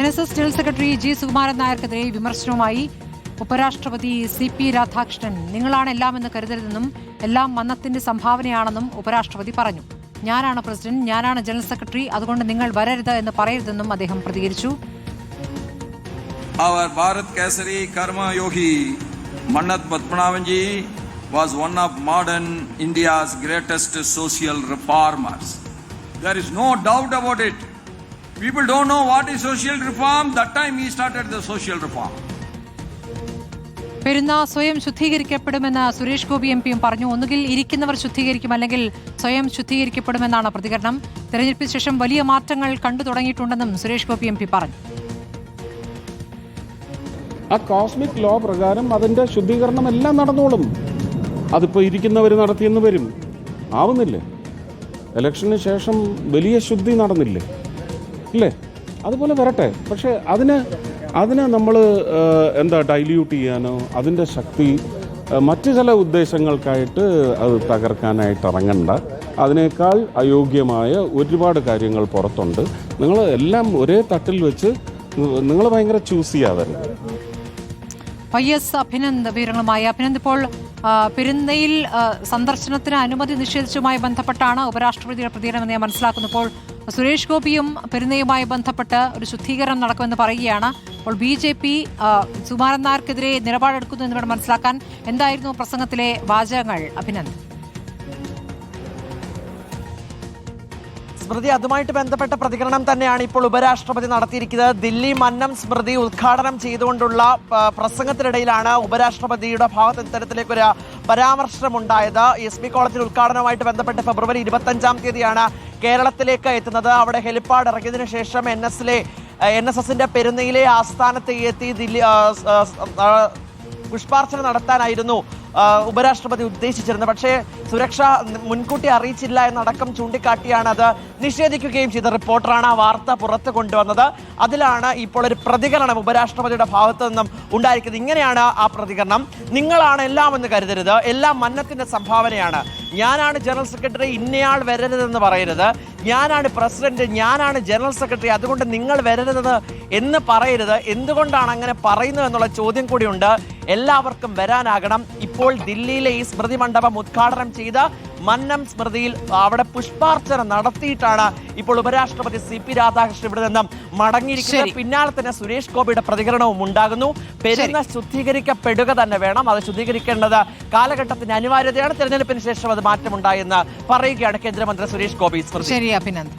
NSS general secretary G Sukumaran നായർക്കെതിരെ വിമർശനവുമായി ഉപരാഷ്ട്രപതി CP രാധാകൃഷ്ണൻ. നിങ്ങളാണ് എല്ലാമെന്ന് കരുതരുതെന്നും എല്ലാം മന്നത്തിന്റെ സംഭാവനയാണെന്നും ഉപരാഷ്ട്രപതി പറഞ്ഞു. ഞാനാണ് പ്രസിഡന്റ്, ഞാനാണ് ജനറൽ സെക്രട്ടറി, അതുകൊണ്ട് നിങ്ങൾ വരരുത് എന്ന് പറയരുതെന്നും അദ്ദേഹം പ്രതികരിച്ചു. Our Bharat Kesari Karma Yogi Mannat Padmanabhan ji was one of modern India's greatest social reformers. There is no doubt about it. People don't know what is social reform. That time he started the social reform. Perunna സ്വയം ശുദ്ധീകരിക്കപ്പെടുമെന്ന് Suresh Gopi MP പറഞ്ഞു. ഒന്നുകിൽ ഇരിക്കുന്നവർ ശുദ്ധീകരിക്കും, അല്ലെങ്കിൽ സ്വയം ശുദ്ധീകരിക്കപ്പെടുമെന്നാണ് പ്രതികരണം. തെരഞ്ഞെടുപ്പിന് ശേഷം വലിയ മാറ്റങ്ങൾ കണ്ടു തുടങ്ങിയിട്ടുണ്ടെന്നും സുരേഷ് ഗോപി MP പറഞ്ഞു. ആ കോസ്മിക് ലോ പ്രകാരം അതിൻ്റെ ശുദ്ധീകരണം എല്ലാം നടന്നോളും. അതിപ്പോൾ ഇരിക്കുന്നവർ നടത്തിയെന്ന് വരും, ആവുന്നില്ലേ? ഇലക്ഷന് ശേഷം വലിയ ശുദ്ധി നടന്നില്ലേ, ഇല്ലേ? അതുപോലെ വരട്ടെ. പക്ഷേ അതിന് നമ്മൾ ഡൈല്യൂട്ട് ചെയ്യാനോ അതിൻ്റെ ശക്തി മറ്റു ചില ഉദ്ദേശങ്ങൾക്കായിട്ട് അത് തകർക്കാനായിട്ട് ഇറങ്ങണ്ട. അതിനേക്കാൾ അയോഗ്യമായ ഒരുപാട് കാര്യങ്ങൾ പുറത്തുണ്ട്. നിങ്ങൾ എല്ലാം ഒരേ തട്ടിൽ വെച്ച് നിങ്ങൾ ഭയങ്കര ചൂസ് ചെയ്യാതെ. YS അഭിനന്ദ് വിവരങ്ങളുമായി. അഭിനന്ദ്, ഇപ്പോൾ പെരുന്നയിൽ സന്ദർശനത്തിന് അനുമതി നിഷേധിച്ചതുമായി ബന്ധപ്പെട്ടാണ് ഉപരാഷ്ട്രപതിയുടെ പ്രതികരണമെന്ന് ഞാൻ മനസ്സിലാക്കുന്നു. ഇപ്പോൾ സുരേഷ് ഗോപിയും പെരുന്നയുമായി ബന്ധപ്പെട്ട് ഒരു ശുദ്ധീകരണം നടക്കുമെന്ന് പറയുകയാണ്. അപ്പോൾ BJP സുകുമാരൻ നായർക്കെതിരെ നിലപാടെടുക്കുന്നു എന്ന് വേണം മനസ്സിലാക്കാൻ. എന്തായിരുന്നു പ്രസംഗത്തിലെ വാചകങ്ങൾ, അഭിനന്ദ്? സ്മൃതി, അതുമായിട്ട് ബന്ധപ്പെട്ട പ്രതികരണം തന്നെയാണ് ഇപ്പോൾ ഉപരാഷ്ട്രപതി നടത്തിയിരിക്കുന്നത്. ദില്ലി മന്നം സ്മൃതി ഉദ്ഘാടനം ചെയ്തുകൊണ്ടുള്ള പ്രസംഗത്തിനിടയിലാണ് ഉപരാഷ്ട്രപതിയുടെ ഭാഗത്ത് ഇത്തരത്തിലേക്കൊരു പരാമർശമുണ്ടായത്. SB കോളേജിൽ ഉദ്ഘാടനവുമായിട്ട് ബന്ധപ്പെട്ട് ഫെബ്രുവരി 25-ാം തീയതിയാണ് കേരളത്തിലേക്ക് എത്തുന്നത്. അവിടെ ഹെലിപ്പാഡ് ഇറങ്ങിയതിനു ശേഷം NSSന്റെ പെരുന്നയിലെ ആസ്ഥാനത്ത് എത്തി ദില്ലി പുഷ്പാർച്ചന നടത്താനായിരുന്നു ഉപരാഷ്ട്രപതി ഉദ്ദേശിച്ചിരുന്നത്. പക്ഷേ സുരക്ഷ മുൻകൂട്ടി അറിയിച്ചില്ല എന്നടക്കം ചൂണ്ടിക്കാട്ടിയാണ് അത് നിഷേധിക്കുകയും ചെയ്ത റിപ്പോർട്ടറാണ് ആ വാർത്ത പുറത്ത് കൊണ്ടുവന്നത്. അതിലാണ് ഇപ്പോൾ ഒരു പ്രതികരണം ഉപരാഷ്ട്രപതിയുടെ ഭാഗത്തു നിന്നും ഉണ്ടായിരിക്കുന്നത്. ഇങ്ങനെയാണ് ആ പ്രതികരണം: നിങ്ങളാണ് എല്ലാം എന്ന് കരുതരുത്, എല്ലാം മന്നത്തിന്റെ സംഭാവനയാണ്. ഞാനാണ് ജനറൽ സെക്രട്ടറി, ഇന്നയാൾ വരരുതെന്ന് പറയരുത്. ഞാനാണ് പ്രസിഡന്റ്, ഞാനാണ് ജനറൽ സെക്രട്ടറി, അതുകൊണ്ട് നിങ്ങൾ വരരുത് എന്ന് പറയരുത്. എന്തുകൊണ്ടാണ് അങ്ങനെ പറയുന്നത് എന്നുള്ള ചോദ്യം കൂടിയുണ്ട്. എല്ലാവർക്കും വരാനാകണം. ഇപ്പോൾ ദില്ലിയിലെ ഈ സ്മൃതി മണ്ഡപം ഉദ്ഘാടനം ചെയ്ത മന്നം സ്മൃതിയിൽ അവിടെ പുഷ്പാർച്ചന നടത്തിയിട്ടാണ് ഇപ്പോൾ ഉപരാഷ്ട്രപതി CP രാധാകൃഷ്ണൻ ഇവിടെ നിന്നും മടങ്ങിയിരിക്കുന്നത്. പിന്നാലെ തന്നെ സുരേഷ് ഗോപിയുടെ പ്രതികരണവും ഉണ്ടാകുന്നു. പെരുന്ന ശുദ്ധീകരിക്കപ്പെടുക തന്നെ വേണം, അത് ശുദ്ധീകരിക്കേണ്ടത് കാലഘട്ടത്തിന്റെ അനിവാര്യതയാണ്. തെരഞ്ഞെടുപ്പിന് ശേഷം അത് മാറ്റമുണ്ടായെന്ന് പറയുകയാണ് കേന്ദ്രമന്ത്രി സുരേഷ് ഗോപി. ശരി, അഭിനന്ദ്.